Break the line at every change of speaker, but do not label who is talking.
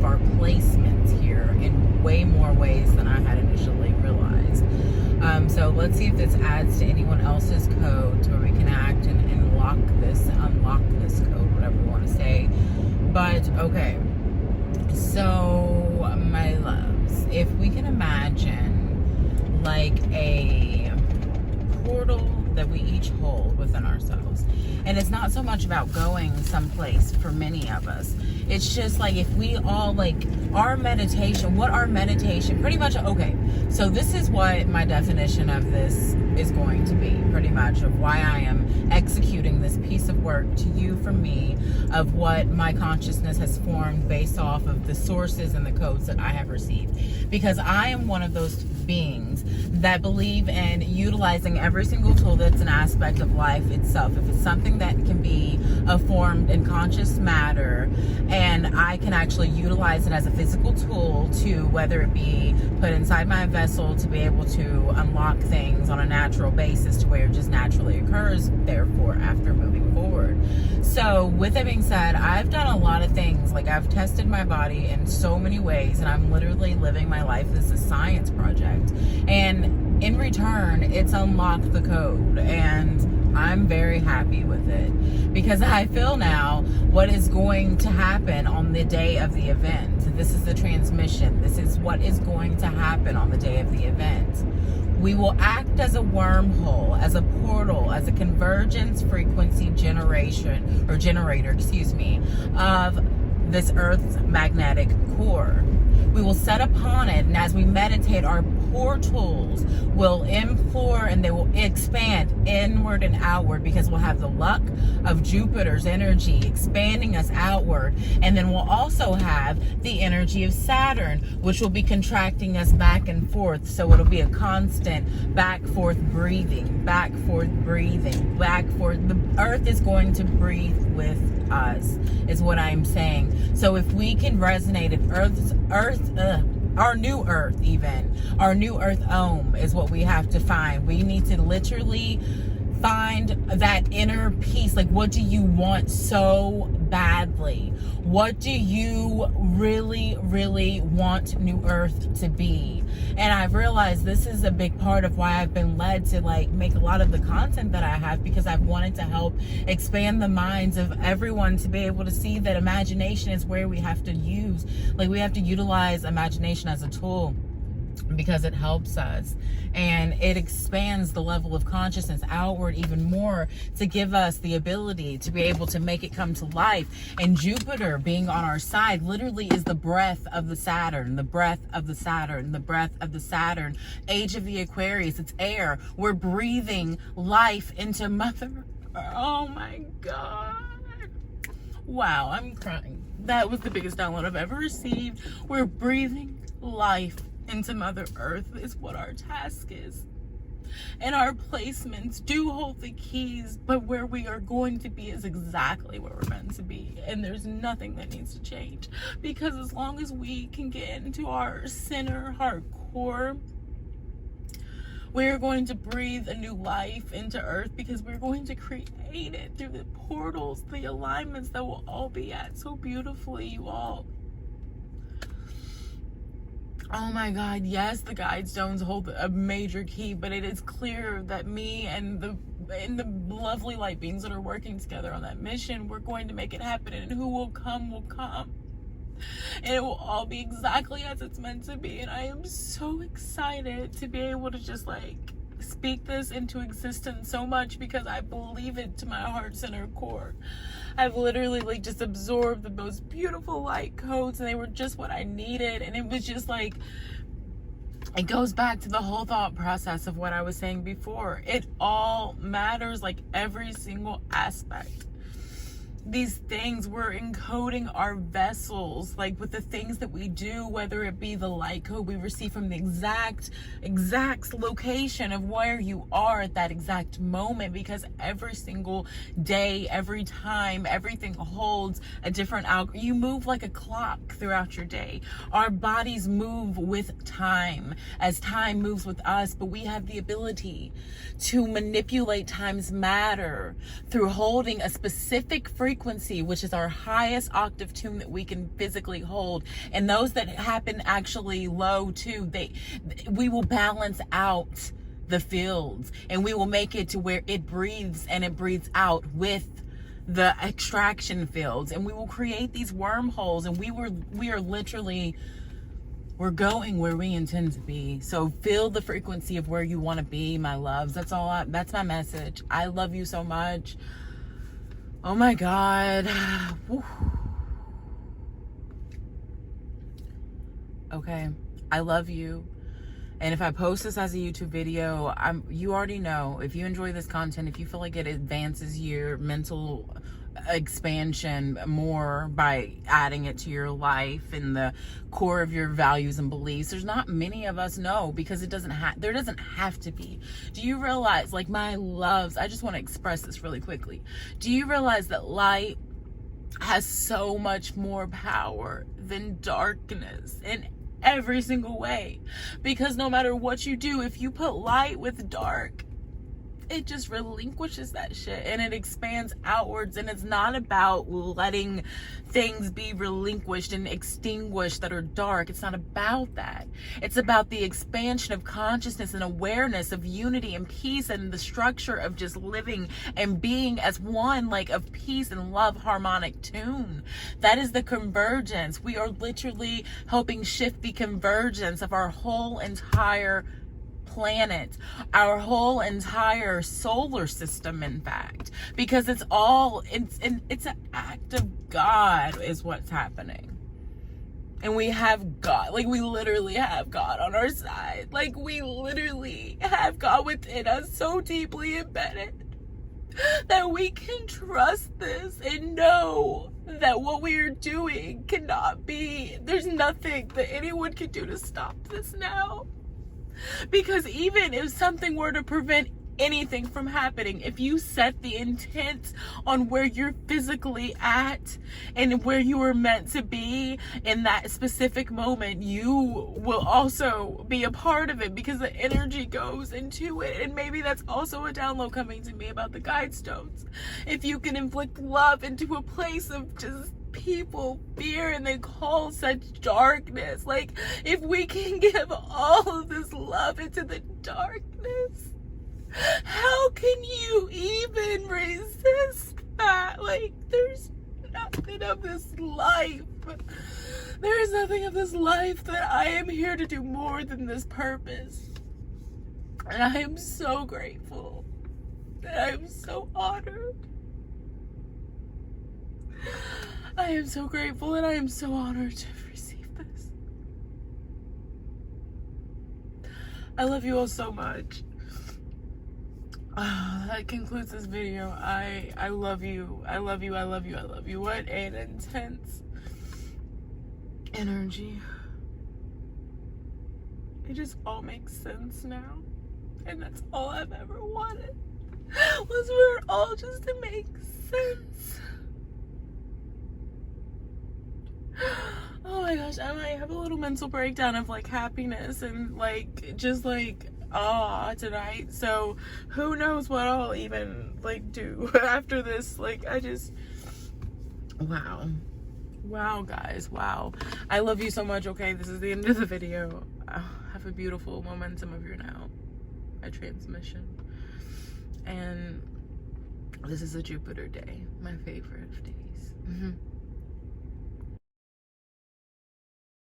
our placements here in way more ways than I had initially realized. So let's see if this adds to anyone else's code to where we can act and unlock this code, whatever we want to say. But okay, so my loves, if we can imagine like a portal that we each hold within ourselves, and it's not so much about going someplace for many of us, it's just like if we all like our meditation pretty much. Okay, so this is what my definition of this is going to be, pretty much of why I am executing this piece of work to you from me, of what my consciousness has formed based off of the sources and the codes that I have received, because I am one of those beings that believe in utilizing every single tool that's an aspect of life itself. If it's something that can be formed in conscious matter, and I can actually utilize it as a physical tool to, whether it be put inside my vessel to be able to unlock things on a natural basis to where it just naturally occurs, therefore, after moving forward. So with that being said, I've done a lot of things. Like, I've tested my body in so many ways, and I'm literally living my life as a science project. And in return, it's unlocked the code, and I'm very happy with it, because I feel now what is going to happen on the day of the event. This is the transmission. This is what is going to happen on the day of the event. We will act as a wormhole, as a portal, as a convergence frequency generator, of this Earth's magnetic core. We will set upon it, and as we meditate, our portals will implore and they will expand inward and outward, because we'll have the luck of Jupiter's energy expanding us outward, and then we'll also have the energy of Saturn, which will be contracting us back and forth. So it'll be a constant back forth breathing, back forth breathing, back forth. The Earth is going to breathe with us, is what I'm saying. So if we can resonate at our new Earth, even our new Earth Om is what we have to find. We need to literally find that inner peace. Like, what do you want so badly? What do you really, really want New Earth to be? And I've realized this is a big part of why I've been led to like make a lot of the content that I have, because I've wanted to help expand the minds of everyone to be able to see that imagination is where we have to use, like we have to utilize imagination as a tool, because it helps us and it expands the level of consciousness outward even more, to give us the ability to be able to make it come to life. And Jupiter being on our side literally is the breath of the Saturn, the breath of the Saturn, the breath of the Saturn, age of the Aquarius. It's air. We're breathing life into Mother. Oh my God. Wow, I'm crying. That was the biggest download I've ever received. We're breathing life into Mother Earth is what our task is. And our placements do hold the keys, but where we are going to be is exactly where we're meant to be. And there's nothing that needs to change, because as long as we can get into our center, our core, we're going to breathe a new life into Earth, because we're going to create it through the portals, the alignments that will all be at so beautifully, you all. Oh my God, yes, the guide stones hold a major key, but it is clear that me and the lovely light beings that are working together on that mission, we're going to make it happen, and who will come will come. And it will all be exactly as it's meant to be. And I am so excited to be able to just like speak this into existence so much, because I believe it to my heart center core. I've literally like just absorbed the most beautiful light codes, and they were just what I needed. And it was just like, it goes back to the whole thought process of what I was saying before. It all matters, like every single aspect. These things, we're encoding our vessels, like with the things that we do, whether it be the light code we receive from the exact location of where you are at that exact moment, because every single day, every time, everything holds a different algorithm. You move like a clock throughout your day. Our bodies move with time as time moves with us, but we have the ability to manipulate time's matter through holding a specific frequency frequency, which is our highest octave tune that we can physically hold, and those that happen actually low too, we will balance out the fields, and we will make it to where it breathes and it breathes out with the extraction fields, and we will create these wormholes, and we are literally, we're going where we intend to be. So feel the frequency of where you want to be, my loves. That's that's my message. I love you so much. Oh my God. Whew. Okay. I love you. And if I post this as a YouTube video, you already know, if you enjoy this content, if you feel like it advances your mental expansion more by adding it to your life and the core of your values and beliefs, there's not many of us know, because there doesn't have to be. Do you realize, like my loves, I just want to express this really quickly. Do you realize that light has so much more power than darkness in every single way? Because no matter what you do, if you put light with dark, it just relinquishes that shit and it expands outwards. And it's not about letting things be relinquished and extinguished that are dark. It's not about that. It's about the expansion of consciousness and awareness of unity and peace, and the structure of just living and being as one, like of peace and love, harmonic tune. That is the convergence. We are literally helping shift the convergence of our whole entire planet, our whole entire solar system, in fact, because it's an act of God is what's happening. And we have God, like we literally have God on our side. Like we literally have God within us, so deeply embedded that we can trust this and know that what we are doing cannot be, there's nothing that anyone can do to stop this now. Because even if something were to prevent anything from happening, if you set the intent on where you're physically at and where you are meant to be in that specific moment, you will also be a part of it, because the energy goes into it. And maybe that's also a download coming to me about the guide stones. If you can inflict love into a place of just people fear and they call such darkness, like if we can give all of this love into the darkness, how can you even resist that? Like there's nothing of this life, there is nothing of this life that I am here to do more than this purpose. And I am so grateful, and I am so honored. I am so grateful, and I am so honored to receive this. I love you all so much. That concludes this video. I love you. I love you. I love you. I love you. What an intense energy. It just all makes sense now. And that's all I've ever wanted, was for it all just to make sense. Oh my gosh, I might have a little mental breakdown of like happiness and like just like tonight. So who knows what I'll even like do after this. Like I just, wow guys, wow. I love you so much. Okay, this is the end of the video. Have a beautiful momentum of your now, a transmission. And this is a Jupiter day, my favorite of days.